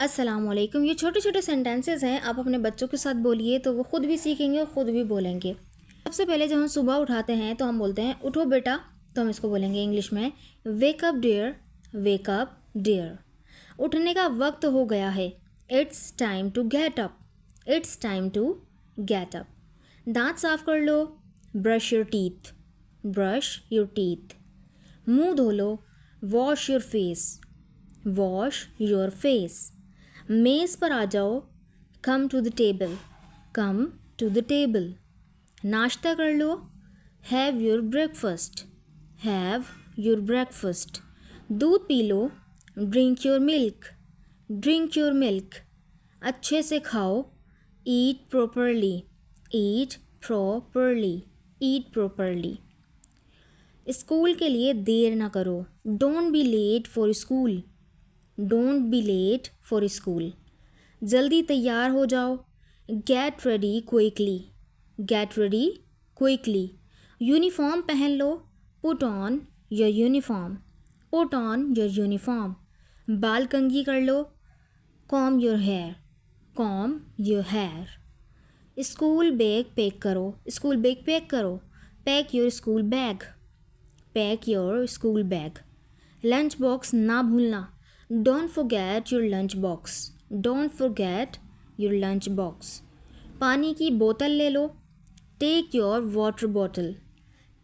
अस्सलामुअलैकुम। ये छोटे छोटे सेंटेंसेस हैं, आप अपने बच्चों के साथ बोलिए तो वो खुद भी सीखेंगे और ख़ुद भी बोलेंगे। सबसे पहले जब हम सुबह उठाते हैं तो हम बोलते हैं उठो बेटा, तो हम इसको बोलेंगे इंग्लिश में wake up dear, wake up dear. उठने का वक्त हो गया है, it's time to get up, it's time to get up. दांत साफ कर लो, brush your teeth, brush your teeth. मुंह धो लो, wash your face, wash your face. मेज़ पर आ जाओ, come to the table, come to the table. नाश्ता कर लो, have your breakfast, have your breakfast. दूध पी लो, drink your milk, drink your milk. अच्छे से खाओ, eat properly, eat properly, eat properly. School के लिए देर ना करो, don't be late for school, don't be late for school. जल्दी तैयार हो जाओ, get ready quickly, get ready quickly. Uniform पहन लो, put on your uniform, put on your uniform. बाल कंघी कर लो, comb your hair, comb your hair. School bag pack करो, स्कूल बैग पैक करो, pack your school bag, pack your school bag. Lunch box ना भूलना, don't forget your lunch box, don't forget your lunch box. पानी की बोतल ले लो, take your water bottle,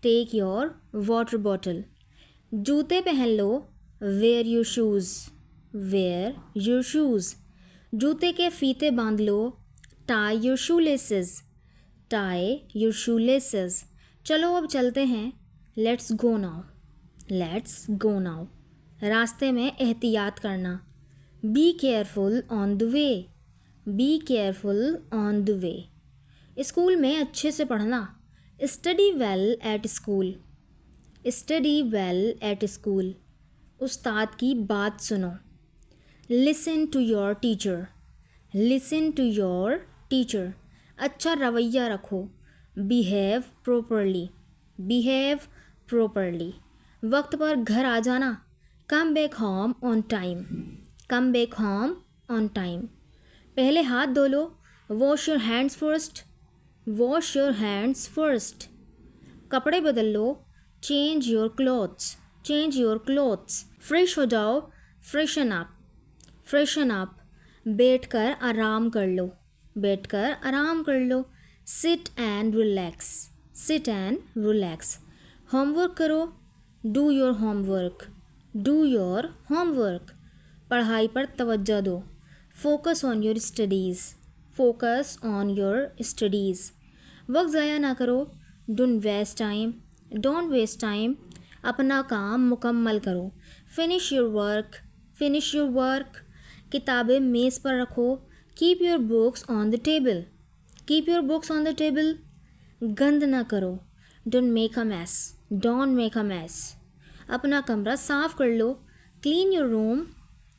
take your water bottle. जूते पहन लो, wear your shoes, wear your shoes. जूते के फीते बांध लो, tie your shoe laces, tie your shoe laces. चलो अब चलते हैं, let's go now, let's go now. रास्ते में एहतियात करना, B careful on the way, be careful on the way. School में अच्छे से पढ़ना, study well at school, study well at school. उस्ताद की बात सुनो, listen to your teacher, listen to your teacher. अच्छा रवैया रखो, बिहेव प्रॉपरली, बिहेव प्रॉपरली। वक्त पर घर आ जाना, come back home on time, come back home on time. पहले हाथ धो लो, wash your hands first, wash your hands first. कपड़े बदल लो, change your clothes, change your clothes. Fresh हो जाओ, फ्रेशन अप, फ्रेशन अप। बैठ कर आराम कर लो, बैठ कर आराम कर लो। Sit and relax, sit and relax. Homework करो, do your homework, do your homework. पढ़ाई पर तवज्जो दो, focus on your studies, focus on your studies. वक्त ज़ाया ना करो, don't waste time, don't waste time. अपना काम मुकम्मल करो, finish your work, finish your work. किताबें मेज़ पर रखो, keep your books on the table, keep your books on the table. गंद ना करो, don't make a mess, don't make a mess. अपना कमरा साफ़ कर लो, clean your room,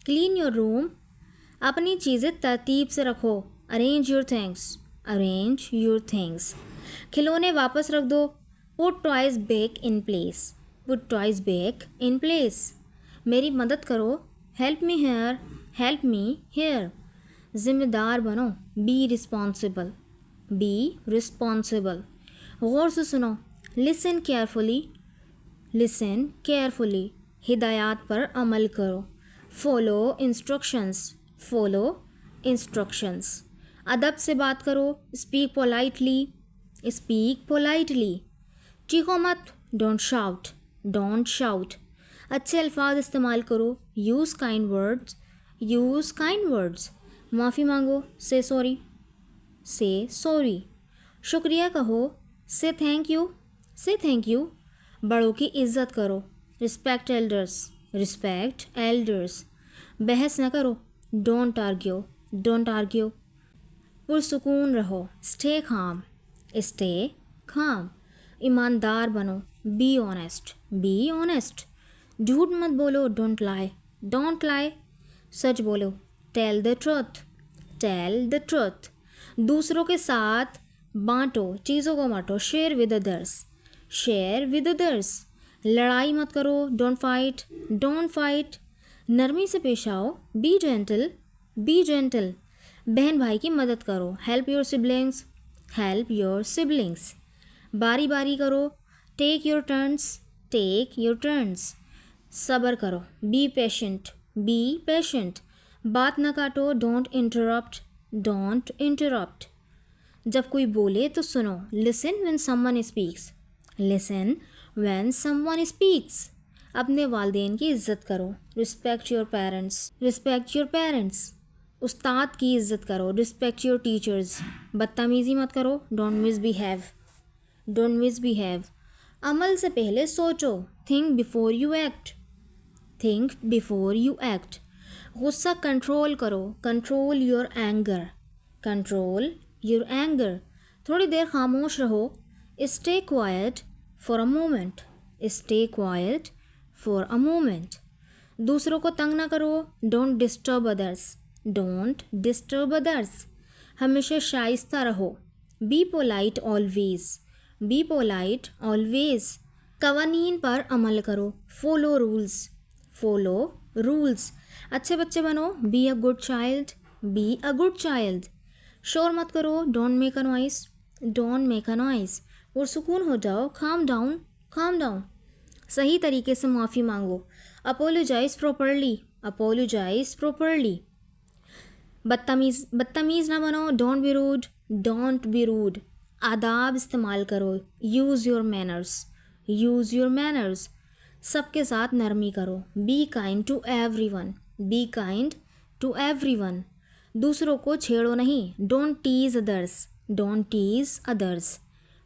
clean your room. अपनी चीज़ें तरतीब से रखो, arrange your things, arrange your things. खिलौने वापस रख दो, put toys back in place, put toys back in place. मेरी मदद करो, help me here, help me here. ज़िम्मेदार बनो, बी रिस्पॉन्सिबल, बी रिस्पॉन्सिबल। गौर से सुनो, लिसन केयरफुली, लिसन केयरफुली। हिदायत पर अमल करो, फॉलो इंस्ट्रक्शंस, फॉलो इंस्ट्रक्शंस। अदब से बात करो, स्पीक पोलाइटली, स्पीक पोलाइटली। चीखो मत, डोंट शाउट, डोंट शाउट। अच्छे अल्फाज इस्तेमाल करो, use kind words, use kind words. माफ़ी मांगो, से सॉरी, से सॉरी। शुक्रिया कहो, से थैंक यू, से थैंक यू। बड़ों की इज़्ज़त करो, रिस्पेक्ट एल्डर्स, रिस्पेक्ट एल्डर्स। बहस न करो, डोंट आर्ग्यू, डोंट आर्ग्यू। पुरसुकून रहो, स्टे काम, स्टे काम। ईमानदार बनो, बी ऑनेस्ट, बी ऑनेस्ट। झूठ मत बोलो, डोंट लाई, डोंट लाई। सच बोलो, tell the truth, tell the truth. दूसरों के साथ बांटो, चीज़ों को बांटो, share with others, share with others. लड़ाई मत करो, डोंट फाइट, डोंट फाइट। नरमी से पेश आओ, बी जेंटल, बी जेंटल, बहन भाई की मदद करो, help your siblings, help your siblings. बारी बारी करो, take your turns, take your turns. सब्र करो, बी पेशेंट, बी पेशेंट। बात ना काटो, डोंट इंटरप्ट, डोंट इंटरप्ट। जब कोई बोले तो सुनो, listen when someone speaks, listen when someone speaks. अपने वालिदैन की इज़्ज़त करो, respect your parents, respect your parents. उस्ताद की इज़्ज़त करो, रिस्पेक्ट योर टीचर्स। बदतमीज़ी मत करो, डोंट मिसबिहेव, डोंट मिसबिहेव। अमल से पहले सोचो, think before you act, think before you act. गुस्सा कंट्रोल करो, control your anger, control your anger. थोड़ी देर खामोश रहो, stay quiet for a moment, stay quiet for a moment. दूसरों को तंग ना करो, don't disturb others, don't disturb others. हमेशा शाइस्ता रहो, be polite always, be polite always. कवानीन पर अमल करो, फॉलो रूल्स, फॉलो रूल्स। अच्छे बच्चे बनो, be a good child, be a good child. शोर मत करो, don't make a noise, don't make a noise. पुरसुकून हो जाओ, काम डाउन, काम डाउन। सही तरीके से माफ़ी मांगो, अपोलोजाइज प्रॉपरली, अपोलोजाइज प्रॉपरली। बदतमीज़ ना बनो, don't be rude, don't be rude. आदाब इस्तेमाल करो, use your manners, use your manners. सबके साथ नरमी करो, be kind to everyone, be kind to everyone. दूसरों को छेड़ो नहीं, don't tease others, don't tease others.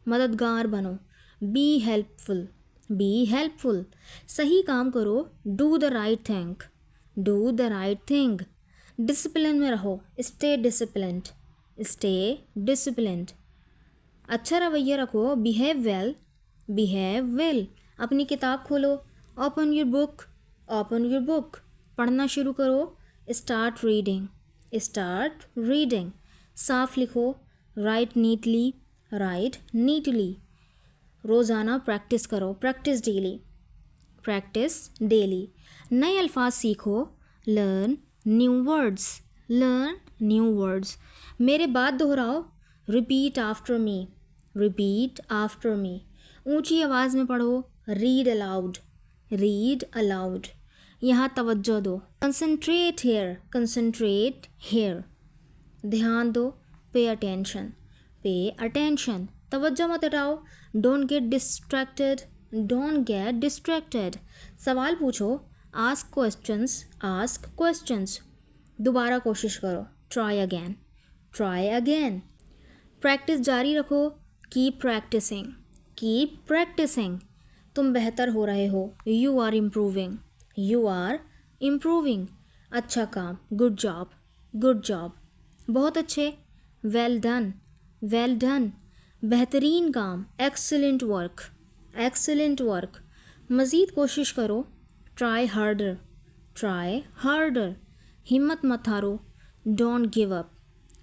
मददगार बनो, बी हेल्पफुल, बी हेल्पफुल। सही काम करो, do the right thing, do the right thing. Discipline में रहो, स्टे डिसिप्लिन्ड, स्टे डिसिप्लिन्ड। अच्छा रवैया रखो, बिहेव वेल, बिहेव वेल। अपनी किताब खोलो, open your book, open your book. पढ़ना शुरू करो, स्टार्ट रीडिंग, स्टार्ट रीडिंग। साफ लिखो, राइट नीटली, राइट नीटली। रोज़ाना प्रैक्टिस करो, प्रैक्टिस डेली, प्रैक्टिस डेली। नए अल्फाज सीखो, learn new words, learn new words. मेरे बाद दोहराओ, repeat after me, repeat after me. ऊंची आवाज़ में पढ़ो, रीड अलाउड, रीड अलाउड। यहाँ तवज्जो दो, कंसंट्रेट हेयर, कंसंट्रेट हेयर। ध्यान दो, पे अटेंशन, पे अटेंशन। तवज्जो मत हटाओ, don't get distracted, don't get distracted. सवाल पूछो, आस्क क्वेश्चंस, आस्क क्वेश्चंस। दोबारा कोशिश करो, try again, try again. Practice जारी रखो, कीप प्रैक्टिसिंग, कीप प्रैक्टिसिंग। तुम बेहतर हो रहे हो, you are improving, you are improving. अच्छा काम, गुड जॉब, गुड जॉब। बहुत अच्छे, वेल डन, वेल डन। बेहतरीन काम, एक्सीलेंट वर्क, एक्सीलेंट वर्क। मज़ीद कोशिश करो, ट्राई हार्डर, ट्राई हार्डर। हिम्मत मत हारो, don't give up,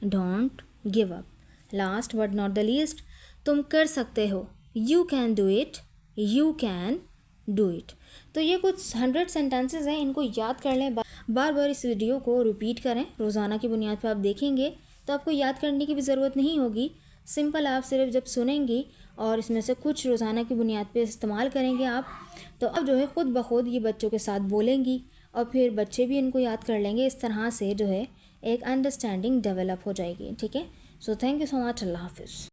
don't give up. Last but not the least, तुम कर सकते हो, you can do it, you can do it. तो ये कुछ 100 सेंटेंसेस हैं, इनको याद कर लें। बार बार इस वीडियो को रिपीट करें, रोज़ाना की बुनियाद पर आप देखेंगे तो आपको याद करने की भी ज़रूरत नहीं होगी। सिंपल आप सिर्फ जब सुनेंगी और इसमें से कुछ रोज़ाना की बुनियाद पे इस्तेमाल करेंगे आप, तो अब जो है ख़ुद ब खुद ये बच्चों के साथ बोलेंगी और फिर बच्चे भी इनको याद कर लेंगे। इस तरह से जो है एक अंडरस्टैंडिंग डेवलप हो जाएगी। ठीक है, so thank you so much, Allah हाफिज़।